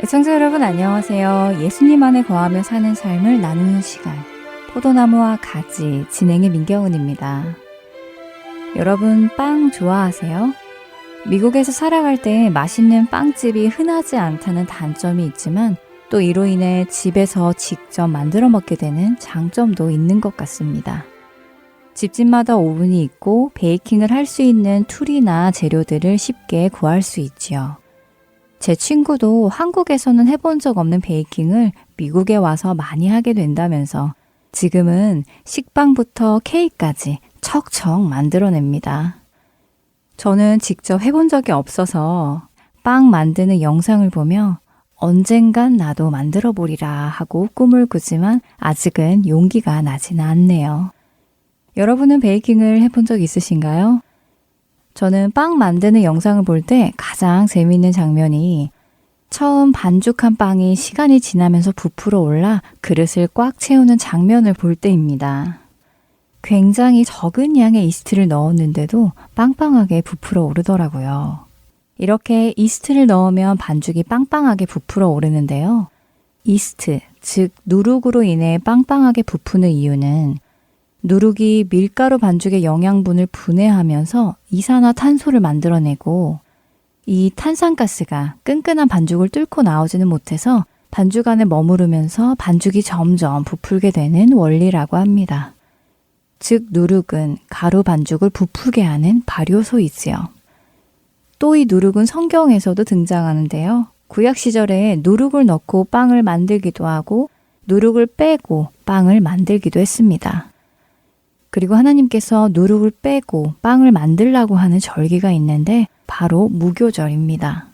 애청자 여러분 안녕하세요. 예수님 안에 거하며 사는 삶을 나누는 시간 포도나무와 가지 진행의 민경은입니다. 여러분 빵 좋아하세요? 미국에서 살아갈 때 맛있는 빵집이 흔하지 않다는 단점이 있지만 또 이로 인해 집에서 직접 만들어 먹게 되는 장점도 있는 것 같습니다. 집집마다 오븐이 있고 베이킹을 할 수 있는 툴이나 재료들을 쉽게 구할 수 있지요. 제 친구도 한국에서는 해본 적 없는 베이킹을 미국에 와서 많이 하게 된다면서 지금은 식빵부터 케이크까지 척척 만들어냅니다. 저는 직접 해본 적이 없어서 빵 만드는 영상을 보며 언젠간 나도 만들어 보리라 하고 꿈을 꾸지만 아직은 용기가 나지는 않네요. 여러분은 베이킹을 해본 적 있으신가요? 저는 빵 만드는 영상을 볼 때 가장 재미있는 장면이 처음 반죽한 빵이 시간이 지나면서 부풀어 올라 그릇을 꽉 채우는 장면을 볼 때입니다. 굉장히 적은 양의 이스트를 넣었는데도 빵빵하게 부풀어 오르더라고요. 이렇게 이스트를 넣으면 반죽이 빵빵하게 부풀어 오르는데요. 이스트, 즉 누룩으로 인해 빵빵하게 부푸는 이유는 누룩이 밀가루 반죽의 영양분을 분해하면서 이산화탄소를 만들어내고 이 탄산가스가 끈끈한 반죽을 뚫고 나오지는 못해서 반죽 안에 머무르면서 반죽이 점점 부풀게 되는 원리라고 합니다. 즉 누룩은 가루 반죽을 부풀게 하는 발효소이지요. 또 이 누룩은 성경에서도 등장하는데요. 구약 시절에 누룩을 넣고 빵을 만들기도 하고 누룩을 빼고 빵을 만들기도 했습니다. 그리고 하나님께서 누룩을 빼고 빵을 만들라고 하는 절기가 있는데 바로 무교절입니다.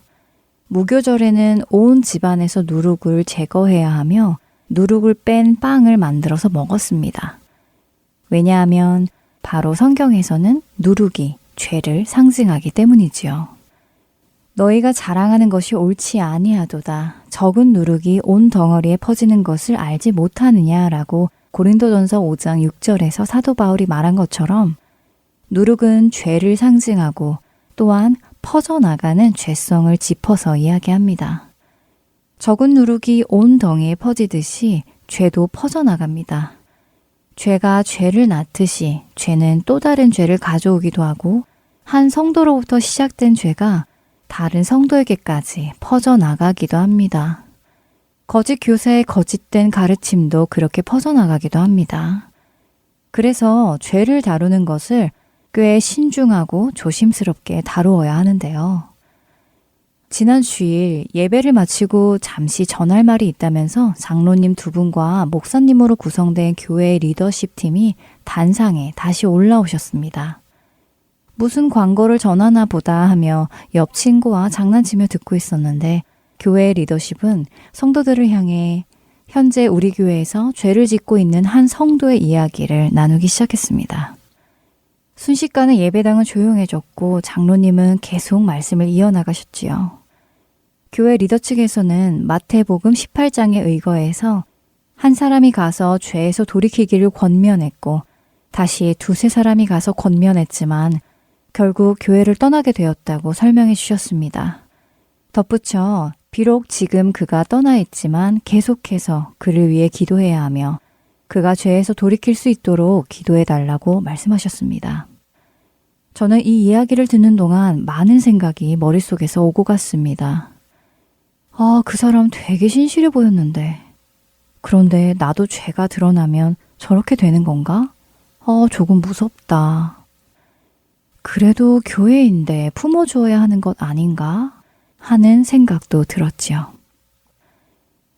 무교절에는 온 집안에서 누룩을 제거해야 하며 누룩을 뺀 빵을 만들어서 먹었습니다. 왜냐하면 바로 성경에서는 누룩이 죄를 상징하기 때문이지요. 너희가 자랑하는 것이 옳지 아니하도다. 적은 누룩이 온 덩어리에 퍼지는 것을 알지 못하느냐라고 고린도전서 5장 6절에서 사도 바울이 말한 것처럼 누룩은 죄를 상징하고 또한 퍼져나가는 죄성을 짚어서 이야기합니다. 적은 누룩이 온 덩이에 퍼지듯이 죄도 퍼져나갑니다. 죄가 죄를 낳듯이 죄는 또 다른 죄를 가져오기도 하고 한 성도로부터 시작된 죄가 다른 성도에게까지 퍼져나가기도 합니다. 거짓 교사의 거짓된 가르침도 그렇게 퍼져나가기도 합니다. 그래서 죄를 다루는 것을 꽤 신중하고 조심스럽게 다루어야 하는데요. 지난 주일 예배를 마치고 잠시 전할 말이 있다면서 장로님 두 분과 목사님으로 구성된 교회 리더십 팀이 단상에 다시 올라오셨습니다. 무슨 광고를 전하나 보다 하며 옆 친구와 장난치며 듣고 있었는데 교회 리더십은 성도들을 향해 현재 우리 교회에서 죄를 짓고 있는 한 성도의 이야기를 나누기 시작했습니다. 순식간에 예배당은 조용해졌고 장로님은 계속 말씀을 이어나가셨지요. 교회 리더 측에서는 마태복음 18장에 의거해서 한 사람이 가서 죄에서 돌이키기를 권면했고 다시 두세 사람이 가서 권면했지만 결국 교회를 떠나게 되었다고 설명해 주셨습니다. 덧붙여 비록 지금 그가 떠나 있지만 계속해서 그를 위해 기도해야 하며 그가 죄에서 돌이킬 수 있도록 기도해 달라고 말씀하셨습니다. 저는 이 이야기를 듣는 동안 많은 생각이 머릿속에서 오고 갔습니다. 그 사람 되게 신실해 보였는데. 그런데 나도 죄가 드러나면 저렇게 되는 건가? 조금 무섭다. 그래도 교회인데 품어주어야 하는 것 아닌가? 하는 생각도 들었지요.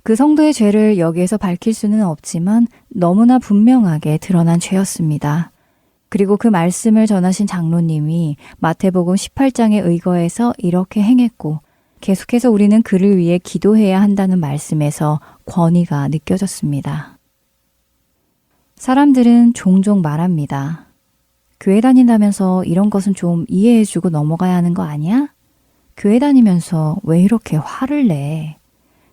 그 성도의 죄를 여기에서 밝힐 수는 없지만 너무나 분명하게 드러난 죄였습니다. 그리고 그 말씀을 전하신 장로님이 마태복음 18장에 의거해서 이렇게 행했고 계속해서 우리는 그를 위해 기도해야 한다는 말씀에서 권위가 느껴졌습니다. 사람들은 종종 말합니다. 교회 다닌다면서 이런 것은 좀 이해해주고 넘어가야 하는 거 아니야? 교회 다니면서 왜 이렇게 화를 내?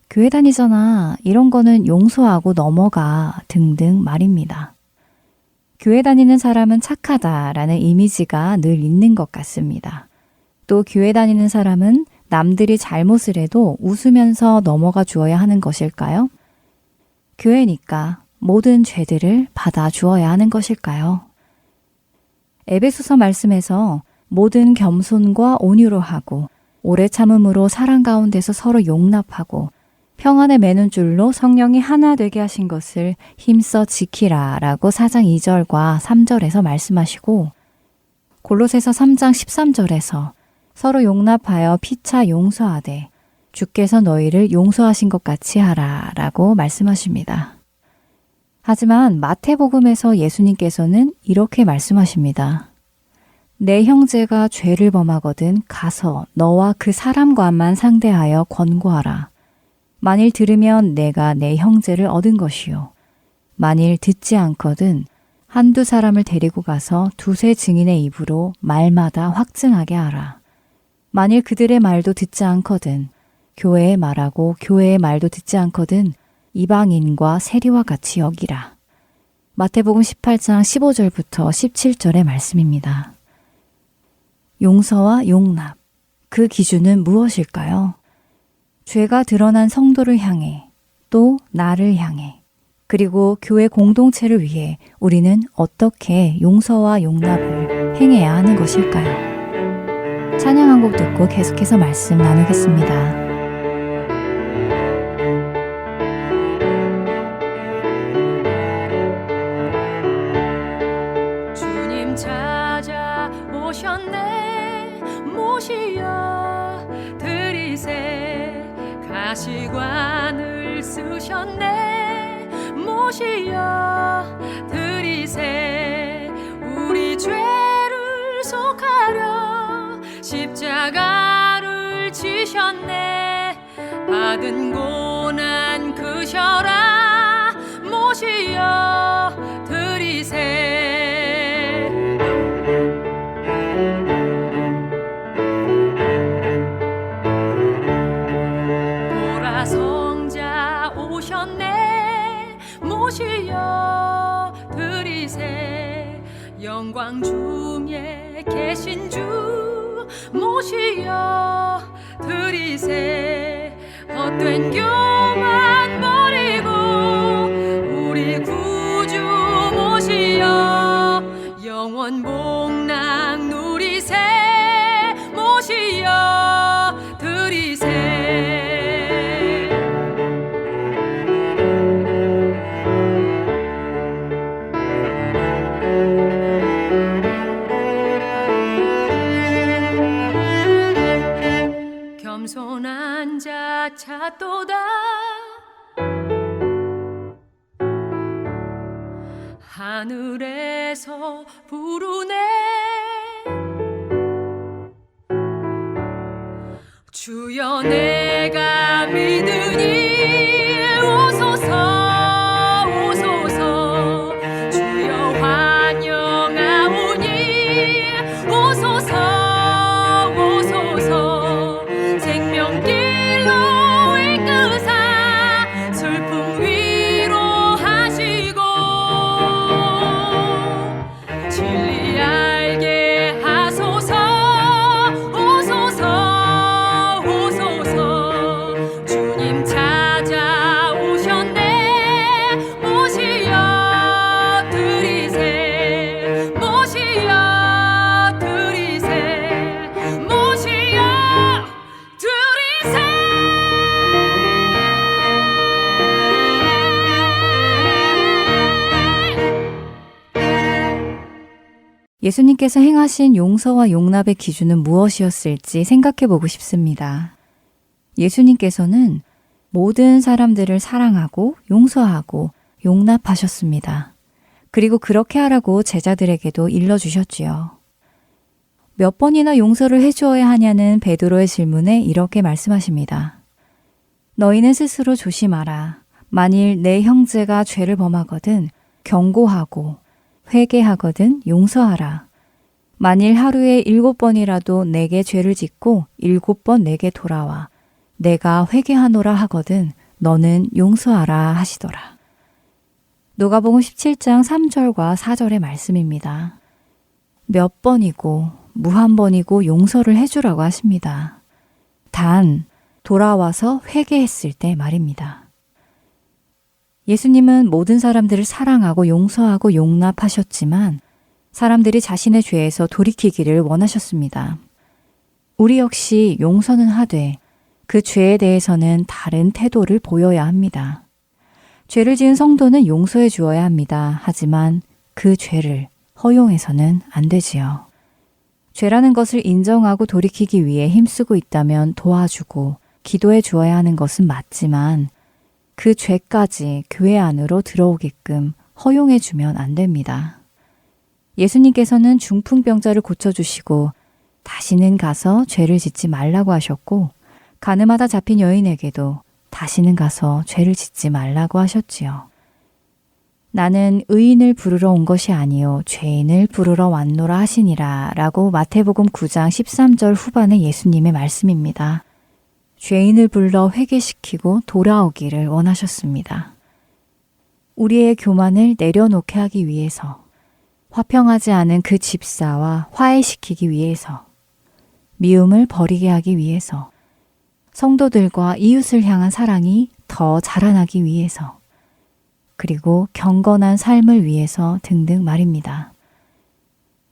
교회 다니잖아. 이런 거는 용서하고 넘어가 등등 말입니다. 교회 다니는 사람은 착하다라는 이미지가 늘 있는 것 같습니다. 또 교회 다니는 사람은 남들이 잘못을 해도 웃으면서 넘어가 주어야 하는 것일까요? 교회니까 모든 죄들을 받아 주어야 하는 것일까요? 에베소서 말씀에서 모든 겸손과 온유로 하고 오래 참음으로 사랑 가운데서 서로 용납하고 평안에 매는 줄로 성령이 하나 되게 하신 것을 힘써 지키라 라고 4장 2절과 3절에서 말씀하시고 골로새서 3장 13절에서 서로 용납하여 피차 용서하되 주께서 너희를 용서하신 것 같이 하라 라고 말씀하십니다. 하지만 마태복음에서 예수님께서는 이렇게 말씀하십니다. 내 형제가 죄를 범하거든 가서 너와 그 사람과만 상대하여 권고하라. 만일 들으면 내가 내 형제를 얻은 것이요. 만일 듣지 않거든 한두 사람을 데리고 가서 두세 증인의 입으로 말마다 확증하게 하라. 만일 그들의 말도 듣지 않거든 교회의 말하고 교회의 말도 듣지 않거든 이방인과 세리와 같이 여기라. 마태복음 18장 15절부터 17절의 말씀입니다. 용서와 용납, 그 기준은 무엇일까요? 죄가 드러난 성도를 향해, 또 나를 향해, 그리고 교회 공동체를 위해 우리는 어떻게 용서와 용납을 행해야 하는 것일까요? 찬양 한 곡 듣고 계속해서 말씀 나누겠습니다. 주님 찾아오셨네 모시여 드리세 가시관을 쓰셨네 모시여 드리세 우리 죄를 속하려 십자가를 지셨네 받은 고난 그셔라 모시여 드리세 보라 성자 오셨네 모시여 드리세 영광 중에 계신 주 모시여 드리세 헛된 교만 버리고 우리 구주 모시여 영원 복락 누리세 모시여 드리세 겸손한 자 찾도다 하늘에서 부르네 주여 내가 믿으니 오소서 오소서 주여 환영하오니 오소서 오소서 생명길로 이끄사 슬픔 위로하시고 진리 알게 하소서 오소서 오소서 주님 찾아오셨네 모시여 드리세 모시여 드리세 모시여 드리세 예수님께서 행하신 용서와 용납의 기준은 무엇이었을지 생각해 보고 싶습니다. 예수님께서는 모든 사람들을 사랑하고 용서하고 용납하셨습니다. 그리고 그렇게 하라고 제자들에게도 일러주셨지요. 몇 번이나 용서를 해주어야 하냐는 베드로의 질문에 이렇게 말씀하십니다. 너희는 스스로 조심하라. 만일 내 형제가 죄를 범하거든 경고하고 회개하거든 용서하라. 만일 하루에 7번이라도 내게 죄를 짓고 7번 내게 돌아와 내가 회개하노라 하거든 너는 용서하라 하시더라. 누가복음 17장 3절과 4절의 말씀입니다. 몇 번이고 무한 번이고 용서를 해주라고 하십니다. 단 돌아와서 회개했을 때 말입니다. 예수님은 모든 사람들을 사랑하고 용서하고 용납하셨지만 사람들이 자신의 죄에서 돌이키기를 원하셨습니다. 우리 역시 용서는 하되 그 죄에 대해서는 다른 태도를 보여야 합니다. 죄를 지은 성도는 용서해 주어야 합니다. 하지만 그 죄를 허용해서는 안 되지요. 죄라는 것을 인정하고 돌이키기 위해 힘쓰고 있다면 도와주고 기도해 주어야 하는 것은 맞지만 그 죄까지 교회 안으로 들어오게끔 허용해 주면 안 됩니다. 예수님께서는 중풍병자를 고쳐주시고 다시는 가서 죄를 짓지 말라고 하셨고 가늠하다 잡힌 여인에게도 다시는 가서 죄를 짓지 말라고 하셨지요. 나는 의인을 부르러 온 것이 아니요 죄인을 부르러 왔노라 하시니라 라고 마태복음 9장 13절 후반의 예수님의 말씀입니다. 죄인을 불러 회개시키고 돌아오기를 원하셨습니다. 우리의 교만을 내려놓게 하기 위해서, 화평하지 않은 그 집사와 화해시키기 위해서, 미움을 버리게 하기 위해서, 성도들과 이웃을 향한 사랑이 더 자라나기 위해서, 그리고 경건한 삶을 위해서 등등 말입니다.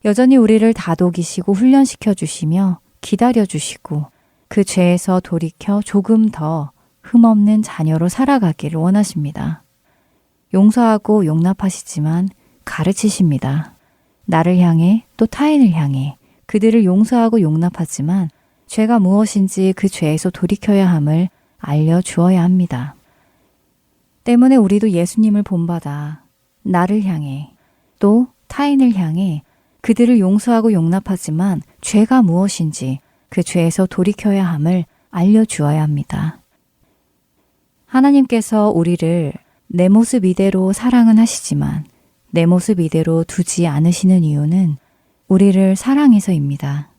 여전히 우리를 다독이시고 훈련시켜 주시며 기다려 주시고 그 죄에서 돌이켜 조금 더 흠없는 자녀로 살아가기를 원하십니다. 용서하고 용납하시지만 가르치십니다. 나를 향해 또 타인을 향해 그들을 용서하고 용납하지만 죄가 무엇인지 그 죄에서 돌이켜야 함을 알려주어야 합니다. 때문에 우리도 예수님을 본받아 나를 향해 또 타인을 향해 그들을 용서하고 용납하지만 죄가 무엇인지 그 죄에서 돌이켜야 함을 알려주어야 합니다. 하나님께서 우리를 내 모습 이대로 사랑은 하시지만 내 모습 이대로 두지 않으시는 이유는 우리를 사랑해서입니다.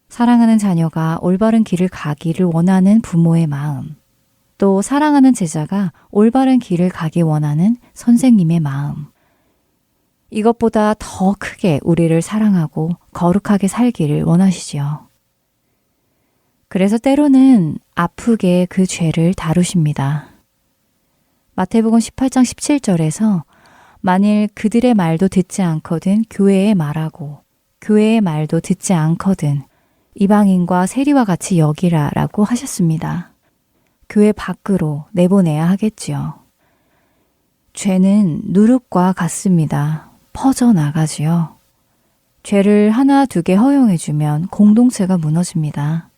사랑하는 자녀가 올바른 길을 가기를 원하는 부모의 마음, 또 사랑하는 제자가 올바른 길을 가기 원하는 선생님의 마음, 이것보다 더 크게 우리를 사랑하고 거룩하게 살기를 원하시지요. 그래서 때로는 아프게 그 죄를 다루십니다. 마태복음 18장 17절에서 만일 그들의 말도 듣지 않거든 교회에 말하고 교회의 말도 듣지 않거든 이방인과 세리와 같이 여기라 라고 하셨습니다. 교회 밖으로 내보내야 하겠지요. 죄는 누룩과 같습니다. 퍼져나가지요. 죄를 하나 두 개 허용해주면 공동체가 무너집니다.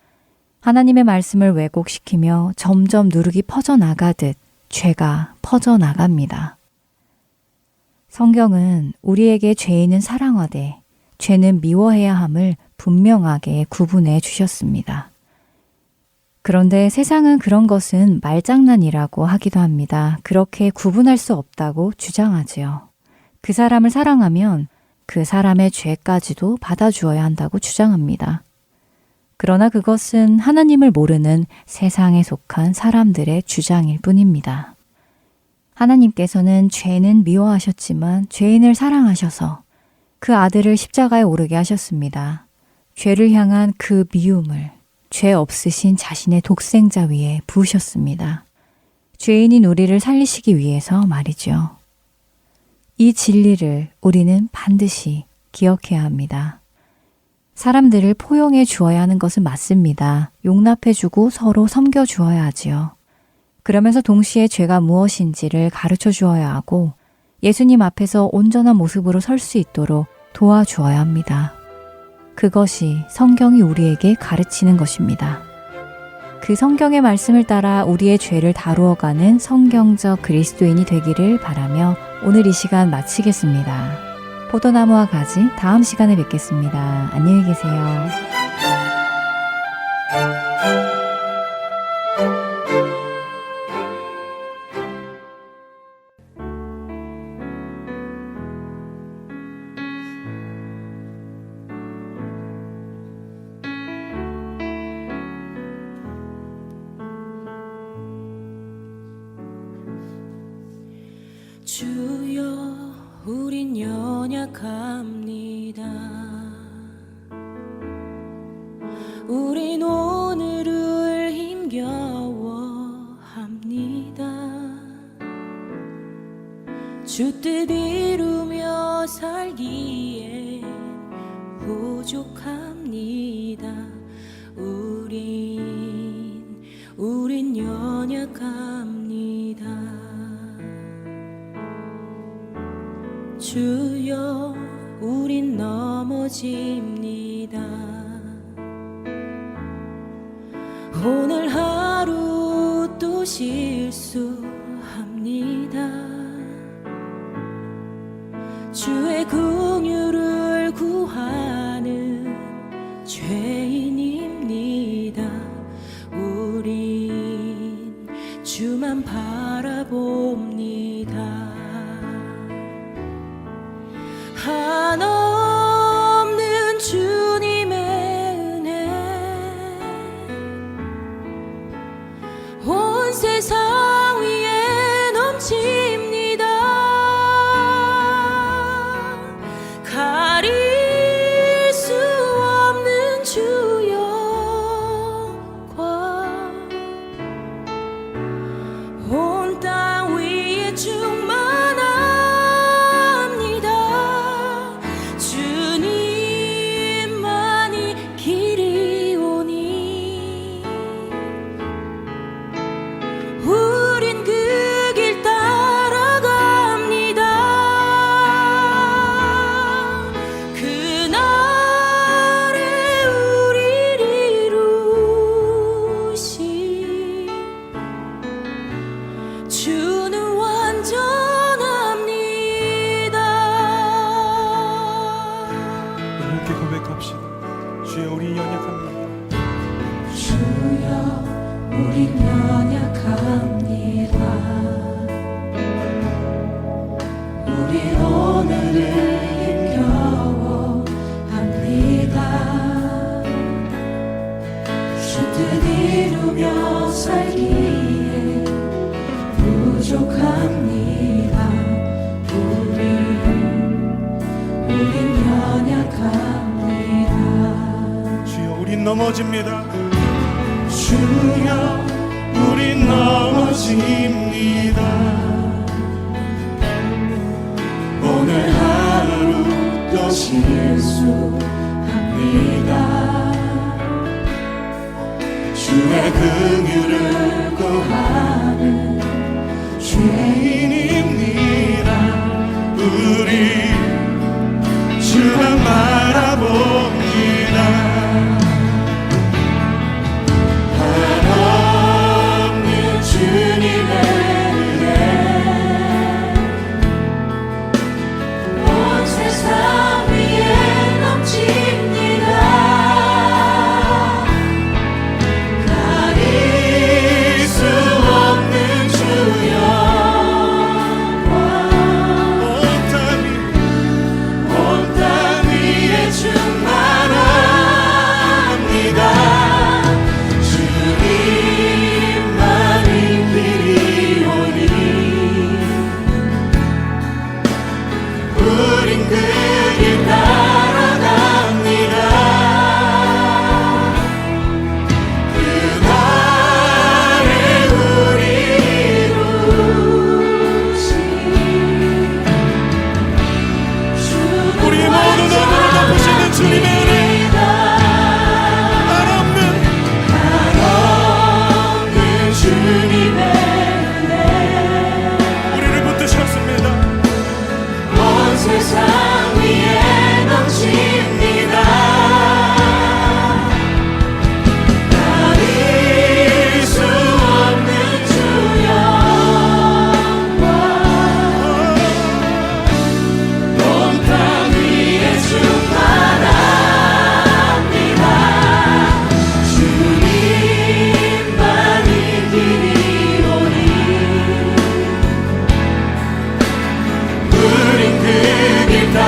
하나님의 말씀을 왜곡시키며 점점 누룩이 퍼져나가듯 죄가 퍼져나갑니다. 성경은 우리에게 죄인은 사랑하되 죄는 미워해야 함을 분명하게 구분해 주셨습니다. 그런데 세상은 그런 것은 말장난이라고 하기도 합니다. 그렇게 구분할 수 없다고 주장하지요. 그 사람을 사랑하면 그 사람의 죄까지도 받아주어야 한다고 주장합니다. 그러나 그것은 하나님을 모르는 세상에 속한 사람들의 주장일 뿐입니다. 하나님께서는 죄는 미워하셨지만 죄인을 사랑하셔서 그 아들을 십자가에 오르게 하셨습니다. 죄를 향한 그 미움을 죄 없으신 자신의 독생자 위에 부으셨습니다. 죄인인 우리를 살리시기 위해서 말이죠. 이 진리를 우리는 반드시 기억해야 합니다. 사람들을 포용해 주어야 하는 것은 맞습니다. 용납해 주고 서로 섬겨 주어야 하지요. 그러면서 동시에 죄가 무엇인지를 가르쳐 주어야 하고 예수님 앞에서 온전한 모습으로 설 수 있도록 도와주어야 합니다. 그것이 성경이 우리에게 가르치는 것입니다. 그 성경의 말씀을 따라 우리의 죄를 다루어가는 성경적 그리스도인이 되기를 바라며 오늘 이 시간 마치겠습니다. 포도나무와 가지 다음 시간에 뵙겠습니다. 안녕히 계세요. 주여 우린 연약합니다. 우린 오늘을 주 뜻 이루며 살기에 부족합니다. 우린 연약합니다. 주여 우린 넘어집니다. 오늘 하루 또 실수합니다. 주의 긍휼을 구하는 죄인입니다. 우린 주만 바라봅니다. 한없는 주님의 은혜 온 세상 위에 넘칩니다. 가릴 수 없는 주 영광 온 땅 위에 충만합니다. 주님만이 길이오니 우린 그 길 따라갑니다. 그날에 우리를 이루신 주는 완전합니다. 함께 고백합시다. 주여 우리 연약합니다. 주여 우린 연약합니다. 우리 오늘을 힘겨워합니다. 주 뜻 이루며 살기에 부족합니다. 우린 연약합니다. 주여 우린 넘어집니다. 주여 우린 넘어집니다. 오늘 하루 또 실수합니다. 주의 긍휼을 구하는 죄인입니다. 우리 주만 바라봅니다. 한없는 주님의 은혜 온 세상 위에 넘칩니다. 가릴 수 없는 주 영광 온 땅 위에 충만합니다. 주님만이 길이오니 우린 그 길 따라갑니다. 그날에 우리 이루신 우리의 모든 눈물을 덮으시는 주님의 은혜 한없는 주님의 은혜 우리를 붙드셨습니다. 온 세상 위에 넘칩니다. 가릴 수 없는 주 영광 온 땅 위에 충만합니다. 주님만이 길이오니 우린 그 길 따라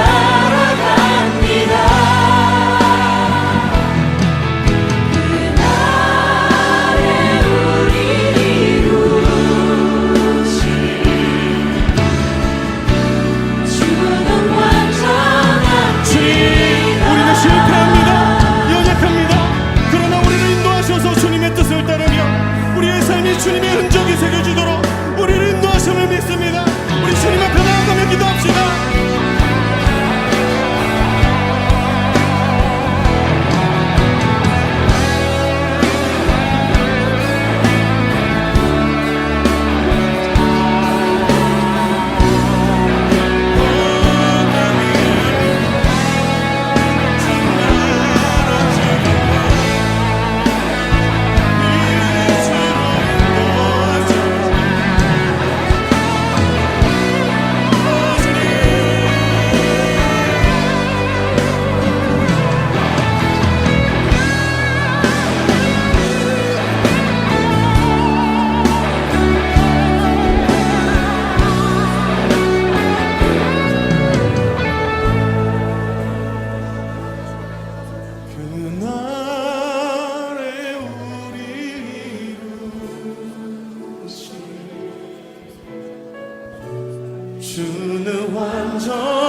주는 완전하신